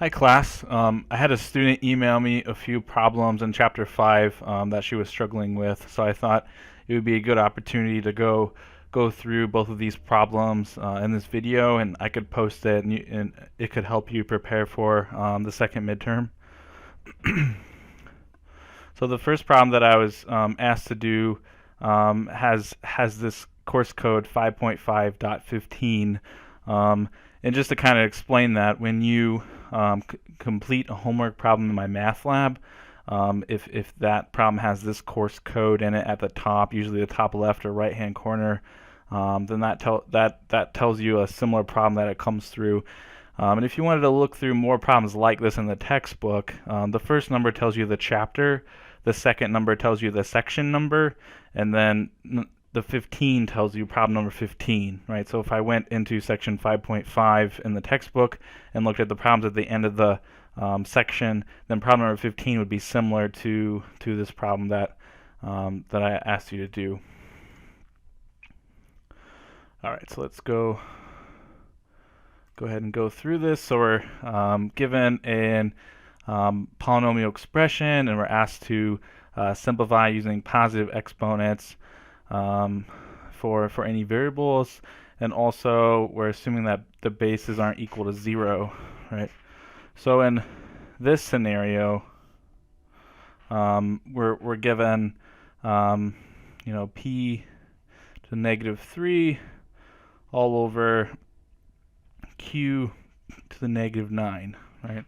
Hi class. I had a student email me a few problems in chapter 5 that she was struggling with, so I thought it would be a good opportunity to go through both of these problems in this video, and I could post it, and it could help you prepare for the second midterm. So the first problem that I was asked to do has this course code 5.5.15. And just to kind of explain that, when you complete a homework problem in my math lab, if that problem has this course code in it at the top, usually the top left or right hand corner, then that tells you a similar problem that it comes through. And if you wanted to look through more problems like this in the textbook, the first number tells you the chapter, the second number tells you the section number, and then the 15 tells you problem number 15, right? So if I went into section 5.5 in the textbook and looked at the problems at the end of the section, then problem number 15 would be similar to this problem that I asked you to do. All right, so let's go ahead and go through this. So we're given an polynomial expression, and we're asked to simplify using positive exponents for any variables, and also we're assuming that the bases aren't equal to 0, right? So in this scenario, we're given p to the negative 3 all over q to the negative 9, right?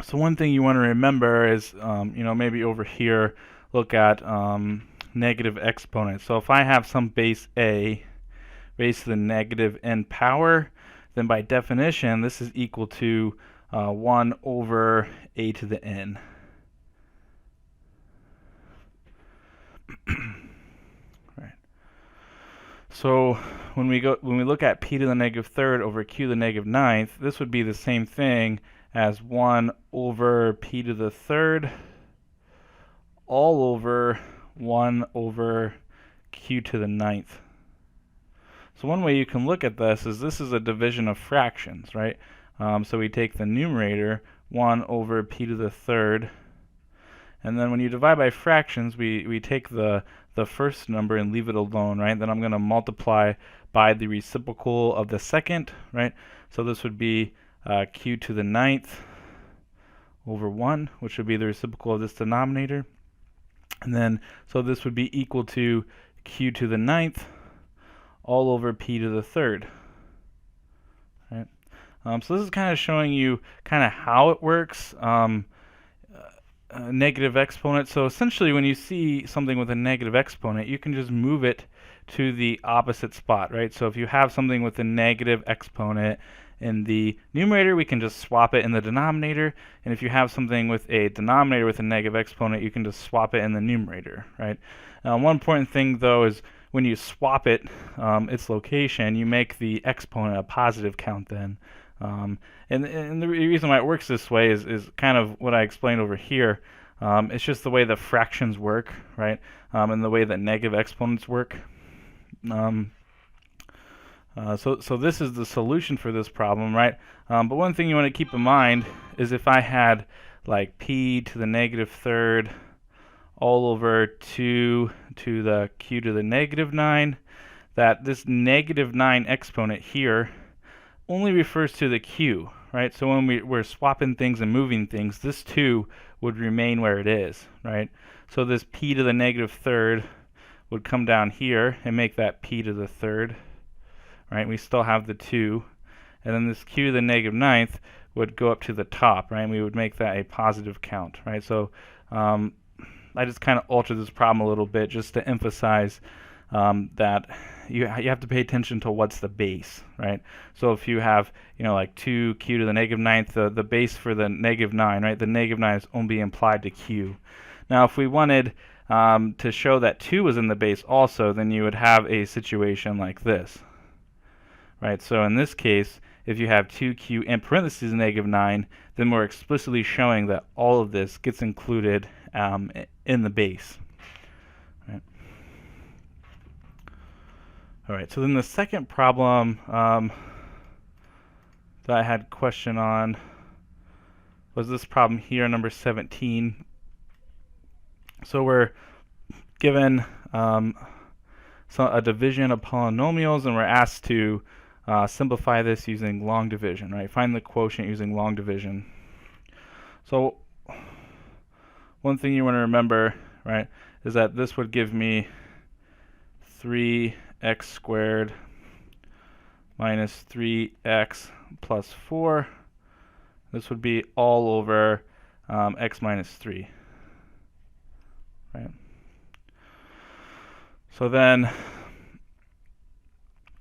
So one thing you want to remember is, maybe over here, look at negative exponents. So if I have some base a raised to the negative n power, then by definition, this is equal to 1 over a to the n. Right. So when we look at p to the negative third over q to the negative ninth, this would be the same thing as 1 over p to the third all over 1 over q to the ninth. So one way you can look at this is a division of fractions, right? So we take the numerator, 1 over p to the third, and then when you divide by fractions, we take the first number and leave it alone, right? Then I'm going to multiply by the reciprocal of the second, right? So this would be q to the ninth over 1, which would be the reciprocal of this denominator. And then, so this would be equal to q to the ninth all over p to the third. Right? So this is kind of showing you kind of how it works. Negative exponent. So essentially, when you see something with a negative exponent, you can just move it to the opposite spot, right? So if you have something with a negative exponent in the numerator, we can just swap it in the denominator. And if you have something with a denominator with a negative exponent, you can just swap it in the numerator, right? One important thing, though, is when you swap it, its location, you make the exponent a positive count then. And the reason why it works this way is kind of what I explained over here. It's just the way the fractions work, right? And the way that negative exponents work. So this is the solution for this problem, right? But one thing you want to keep in mind is if I had like p to the negative third all over 2 to the q to the negative 9, that this negative 9 exponent here only refers to the q, right? So when we're swapping things and moving things, this 2 would remain where it is, right? So this p to the negative third would come down here and make that p to the third, right? We still have the 2, and then this q to the negative ninth would go up to the top, right? And we would make that a positive count, right? So I just kind of altered this problem a little bit just to emphasize that you have to pay attention to what's the base, right? So if you have, like 2q to the negative ninth, the base for the negative 9, right? The negative 9 is only implied to q. Now, if we wanted to show that 2 was in the base also, then you would have a situation like this, right? So in this case, if you have 2q in parentheses negative 9, then we're explicitly showing that all of this gets included in the base. Right. All right, so then the second problem that I had a question on was this problem here, number 17. So we're given a division of polynomials, and we're asked to simplify this using long division, right? Find the quotient using long division. So one thing you want to remember, right, is that this would give me 3x squared minus 3x plus 4. This would be all over x minus 3, right? So then,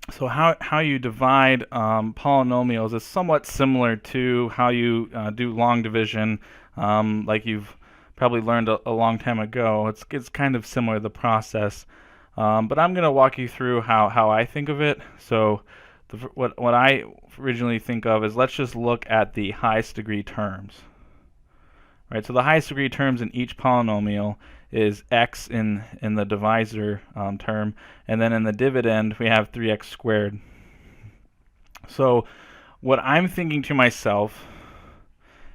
how you divide polynomials is somewhat similar to how you do long division, like you've probably learned a long time ago. It's kind of similar, the process, but I'm going to walk you through how I think of it. So what I originally think of is, let's just look at the highest degree terms. Right, so the highest degree terms in each polynomial is x in the divisor term, and then in the dividend we have 3x squared. So what I'm thinking to myself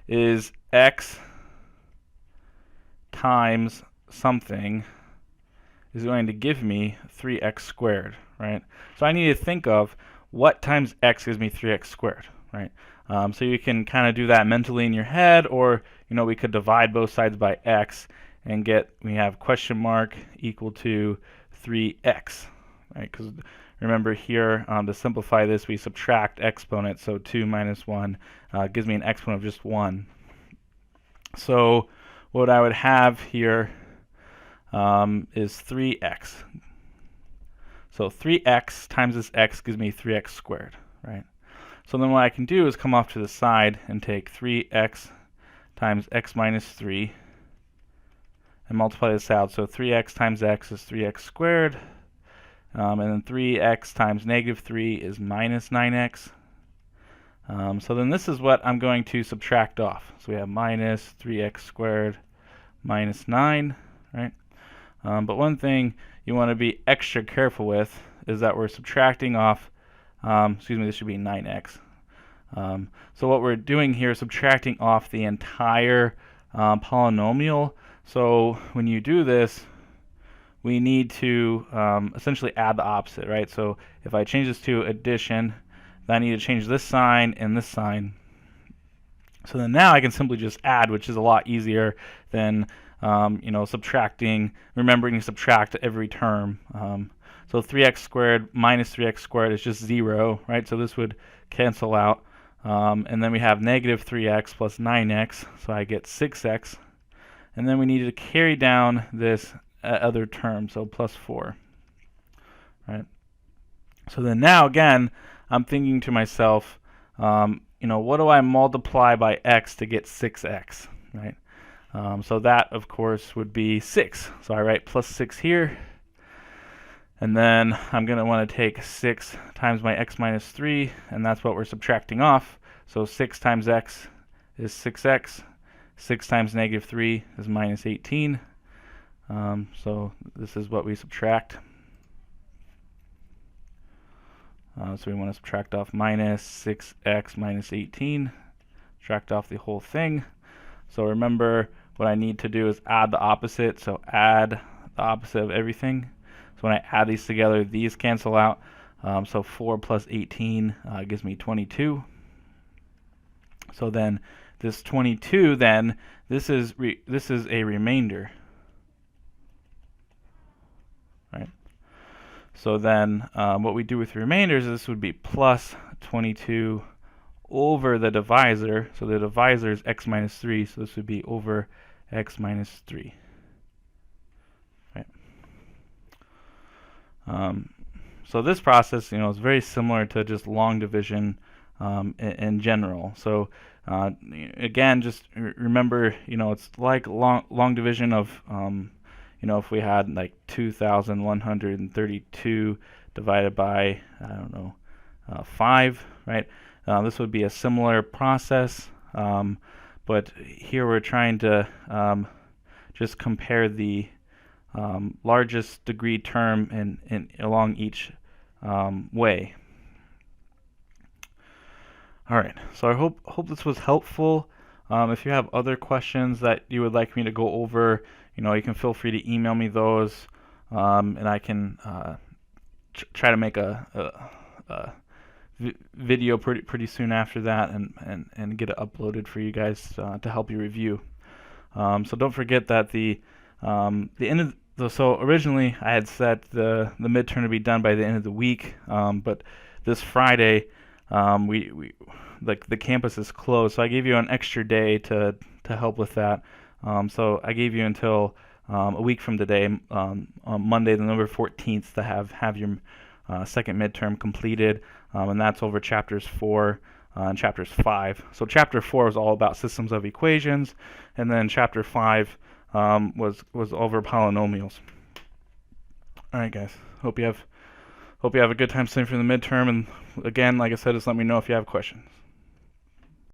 is x times something is going to give me 3x squared, right? So I need to think of what times x gives me 3x squared, right? So you can kind of do that mentally in your head, or we could divide both sides by x and we have question mark equal to 3x, right? Because remember here, to simplify this, we subtract exponents, so 2 minus 1 gives me an exponent of just 1. So what I would have here is 3x. So 3x times this x gives me 3x squared, right? So then what I can do is come off to the side and take 3x times x minus 3 and multiply this out. So 3x times x is 3x squared, and then 3x times negative 3 is minus 9x. So then this is what I'm going to subtract off. So we have minus 3x squared minus 9, right? But one thing you want to be extra careful with is that we're subtracting off, this should be 9x. So what we're doing here is subtracting off the entire polynomial. So when you do this, we need to essentially add the opposite, right? So if I change this to addition, then I need to change this sign and this sign. So then now I can simply just add, which is a lot easier than subtracting, remembering to subtract every term. So 3x squared minus 3x squared is just 0, right? So this would cancel out. And then we have negative 3x plus 9x, so I get 6x. And then we need to carry down this other term, so plus 4, right? So then now, again, I'm thinking to myself, what do I multiply by x to get 6x, right? So that, of course, would be 6. So I write plus 6 here. And then I'm going to want to take 6 times my x minus 3, and that's what we're subtracting off. So 6 times x is 6x. 6 times negative 3 is minus 18. So this is what we subtract. So we want to subtract off minus 6x minus 18. Subtract off the whole thing. So remember, what I need to do is add the opposite. So add the opposite of everything. So when I add these together, these cancel out. So 4 plus 18 gives me 22. So then this 22, then this is a remainder, right? So then what we do with remainders is this would be plus 22 over the divisor. So the divisor is x minus 3, so this would be over x minus 3. Right? So this process, is very similar to just long division in general. So again, just remember, it's like long division of, if we had like 2,132 divided by, 5, right? This would be a similar process, but here we're trying to just compare the largest degree term along each way. All right, so I hope this was helpful. If you have other questions that you would like me to go over, you can feel free to email me those, and I can try to make a video pretty soon after that, and get it uploaded for you guys to help you review. So don't forget that the end of so originally I had set the midterm to be done by the end of the week, but this Friday we like the campus is closed, so I gave you an extra day to help with that. So I gave you until a week from today, on Monday, November 14th, to have your second midterm completed, and that's over chapters 4 and chapters 5. So chapter 4 was all about systems of equations, and then chapter 5 was over polynomials. All right, guys. Hope you have a good time studying for the midterm. And again, like I said, just let me know if you have questions.